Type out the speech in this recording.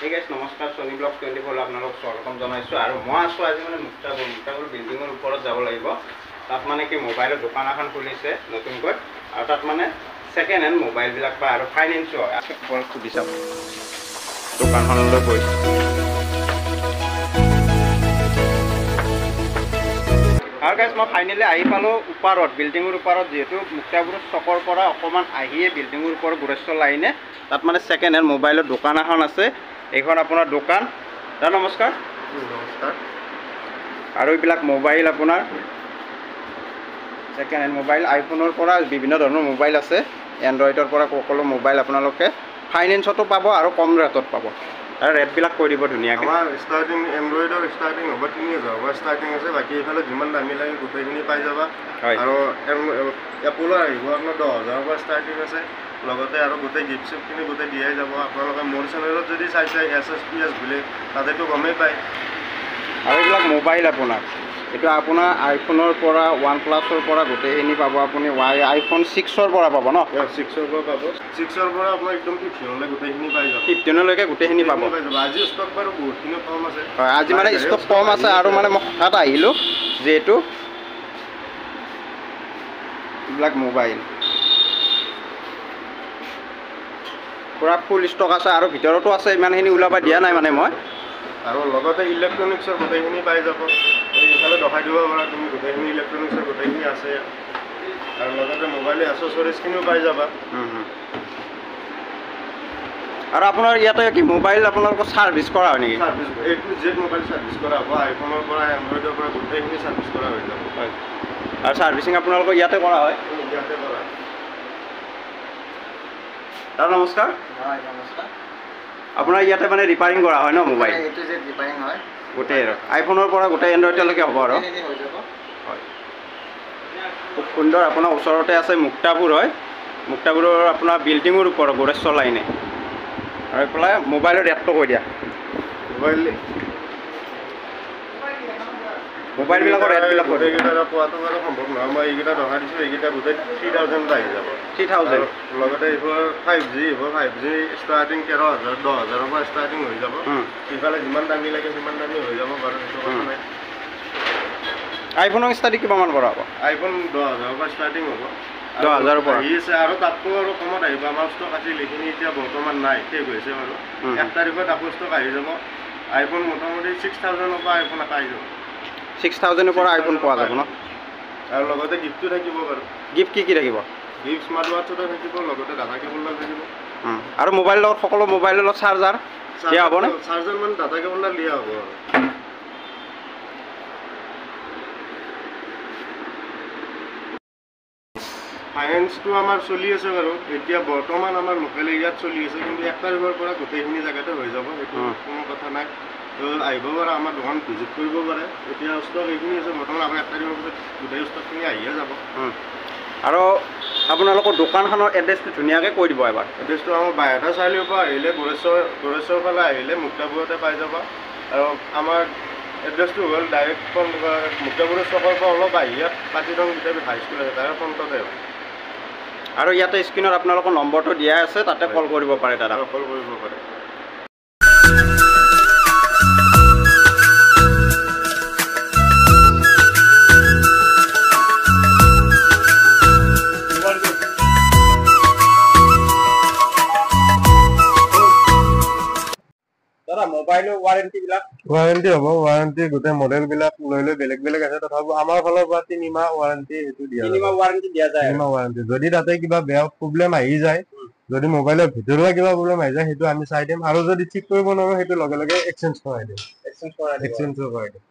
ঠিক আছে, নমস্কাৰ। সনি ব্লগ 24 আপোনালোক স্বাগতম জনাইছোঁ। আৰু মই আছোঁ আজি মানে মুক্তাপুৰ বিল্ডিঙৰ ওপৰত যাব লাগিব। তাত মানে কি মোবাইলৰ দোকান এখন খুলিছে নতুনকৈ, আৰু তাত মানে ছেকেণ্ড হেণ্ড মোবাইলবিলাক পায় আৰু ফাইনেন্সো হয়। ওপৰত সুধি চাব, দোকানখনলৈ গৈছোঁ। আৰু গাইজ মই ফাইনেলি আহি পালোঁ ওপৰত, বিল্ডিঙৰ ওপৰত। যিহেতু মুক্তাপুৰ চকৰ পৰা অকণমান আহিয়ে বিল্ডিঙৰ ওপৰত গোৰেশ্বৰ লাইনে তাত মানে ছেকেণ্ড হেণ্ড মোবাইলৰ দোকান এখন আছে। এইখন আপোনাৰ দোকান। দাদা নমস্কাৰ। নমস্কাৰ। আৰু এইবিলাক মোবাইল আপোনাৰ ছেকেণ্ড হেণ্ড মোবাইল, আইফোনৰ পৰা বিভিন্ন ধৰণৰ মোবাইল আছে, এণ্ড্ৰইডৰ পৰা সকলো মোবাইল আপোনালোকে ফাইনেন্সতো পাব আৰু কম ৰেটত পাব। আৰু ৰেটবিলাক কৈ দিব ধুনীয়াকৈ। আমাৰ ষ্টাৰ্টিং এণ্ড্ৰইডৰ ষ্টাৰ্টিং হ'ব 30,000 পৰা ষ্টাৰ্টিং আছে। বাকী এইফালে যিমান দামী লাগে গোটেইখিনি পাই যাবা। আৰু এপলৰ আহিব আপোনাৰ 10,000 পৰা ষ্টাৰ্টিং আছে। লগতে আৰু গোটেই গিফ্ট চিফ্টখিনি গোটেই দিয়াই যাব। আপোনালোকে মোৰ চেনেলত যদি চাইছে SSPS বুলি, তাতেতো গমেই পায়। আৰু এইবিলাক মোবাইল আপোনাৰ এইটো আপোনাৰ আইফোনৰ পৰা OnePlus-ৰ পৰা গোটেইখিনি পাব। আপুনি iPhone 6-ৰ পৰা পাব ন? 6-ৰ পৰা পাব। 6-ৰ পৰা আপোনাৰ একদম 15লৈ গোটেইখিনি পাই যাব। 15লৈকে গোটেইখিনি পাব। আজি ষ্টক বাৰু বহুতখিনি কম আছে। হয়, আজি মানে ষ্টক কম আছে। আৰু মানে মই হঠাৎ আহিলোঁ যিহেতু এইবিলাক মোবাইল পূৰা ফুল ষ্টক আছে, আৰু ভিতৰতো আছে। ইমানখিনি ওলাব দিয়া নাই মানে মই। আৰু লগতে ইলেক্ট্ৰনিক্সৰ গোটেইখিনি পাই যাব। এইফালে দেখাই দিব পাৰা তুমি, গোটেইখিনি ইলেক্ট্ৰনিক্সৰ গোটেইখিনি আছে। আৰু লগতে মোবাইল এক্সেছৰিজখিনিও পাই যাবা। আৰু আপোনাৰ ইয়াতে কি মোবাইল আপোনালোকৰ ছাৰ্ভিচ কৰা হয় নেকি? Service A to Z mobile service কৰা হ'ব। আইফোনৰ পৰা এণ্ড্ৰইডৰ পৰা গোটেইখিনি ছাৰ্ভিচ কৰা হৈ যাব। হয়, আৰু ছাৰ্ভিচিং আপোনালোকৰ ইয়াতে কৰা হয়? ইয়াতে কৰা। দাদা নমস্কাৰ। হয়, নমস্কাৰ। আপোনাৰ ইয়াতে মানে ৰিপেয়াৰিং কৰা হয় ন mobile? A to Z repairing হয় গোটেই আইফোনৰ পৰা গোটেই এণ্ড্ৰইডলৈকে হ'ব আৰু? হৈ যাব। হয়, খুব সুন্দৰ। আপোনাৰ ওচৰতে আছে মুক্তাপুৰ। হয়, মুক্তাপুৰৰ আপোনাৰ বিল্ডিঙৰ ওপৰত গোৰেশ্বৰ লাইনে। আৰু এইফালে মোবাইলৰ ৰেটটো কৈ দিয়া। মোবাইলবিলাকৰ ৰেটবিলাক গোটেইকেইটা পোৱাটো বাৰু সম্ভৱ নহয়। মই এইকেইটা দেখা দিছোঁ, এইকেইটা গোটেই 3,000 আহি যাব। 3,000। লগতে এইবোৰ 5G আহিব। 5G ষ্টাৰ্টিং 13,000 10,000ৰ পৰা ষ্টাৰ্টিং হৈ যাব। ইফালে যিমান দামী লাগে সিমান দামী হৈ যাব বাৰু, সেইটো কথা নাই। আইফোনৰ ষ্টাৰ্টিং কিমানমান পৰা হ'ব? আইফোন 10,000ৰ পৰা ষ্টাৰ্টিং হ'ব। 10,000ৰ পৰা আহি আছে, আৰু তাতকৈ আৰু কমত আহিব। আমাৰ ষ্টক আছিল, এইখিনি এতিয়া বৰ্তমান নাই, শেষ হৈছে বাৰু। 1 তাৰিখত আকৌ ষ্টক আহি যাব। আইফোন মোটামুটি 6,000ৰ পৰা আইফোন এটা আহি যাব। 6,000ৰ পৰা আইফোন পোৱা যাব ন? আৰু লগতে গিফ্টটো থাকিব বাৰু। গিফ্ট কি থাকিব? গিফ্ট স্মাৰ্ট ৱাটচ এটা থাকিব, লগতে ডাটা কেবল থাকিব। আৰু মোবাইলৰ লগত সকলো মোবাইলৰ লগত চাৰ্জাৰ দিয়া হ'বনে? চাৰ্জাৰ মানে ডাটা কেবল দিয়া হ'ব আৰু। ফাইনেন্সটো আমাৰ চলি আছে বাৰু। এতিয়া বৰ্তমান আমাৰ লোকেল এৰিয়াত চলি আছে, কিন্তু 1 তাৰিখৰ পৰা গোটেইখিনি জেগাতে হৈ যাব। সেইটো কোনো কথা নাই। তো আহিব পাৰে, আমাৰ দোকান ভিজিট কৰিব পাৰে। এতিয়া ষ্টক এইখিনি আছে বৰ্তমান। আমাৰ 1 তাৰিখৰ পিছত গোটেই ষ্টকখিনি আহিয়ে যাব। আৰু আপোনালোকৰ দোকানখনৰ এড্ৰেছটো ধুনীয়াকৈ কৈ দিব এবাৰ। এড্ৰেছটো আমাৰ বাইহাটা চাৰিআলিৰ পৰা আহিলে গোৰেশ্বৰ ফালে আহিলে মুক্তাপুৰতে পাই যাব। আৰু আমাৰ এড্ৰেছটো হ'ল ডাইৰেক্ট মুক্তাপুৰৰ চকৰ পৰা অলপ আহি ইয়াত পাতিদং বিদ্যাপীঠ হাইস্কুল আছে, তাৰে ফ্ৰণ্টতে হয়। আৰু ইয়াতে স্ক্ৰীণত আপোনালোকৰ নম্বৰটো দিয়া আছে, তাতে কল কৰিব পাৰে দাদা। কল কৰিব পাৰে। দাদা মোবাইলৰ ৱাৰেণ্টিবিলাক? ৱাৰেণ্টি হ'ব। ৱাৰেণ্টি গোটেই মডেলবিলাক লৈ বেলেগ বেলেগ আছে। তথাপিও আমাৰ ফালৰ পৰা 3 মাহ ৱাৰেণ্টি সেইটো দিয়া যায়। 3 মাহ ৱাৰেণ্টি দিয়া যায়? 3 মাহ ৱাৰেণ্টি। যদি তাতে কিবা বেয়া প্ৰব্লেম আহি যায়, যদি মোবাইলৰ ভিতৰুৱা কিবা প্ৰব্লেম আহি যায়, সেইটো আমি চাই দিম। আৰু যদি ঠিক কৰিব নোৱাৰোঁ, সেইটো লগে লগে এক্সচেঞ্জ কৰাই দিম। এক্সচেঞ্জো কৰাই দিম।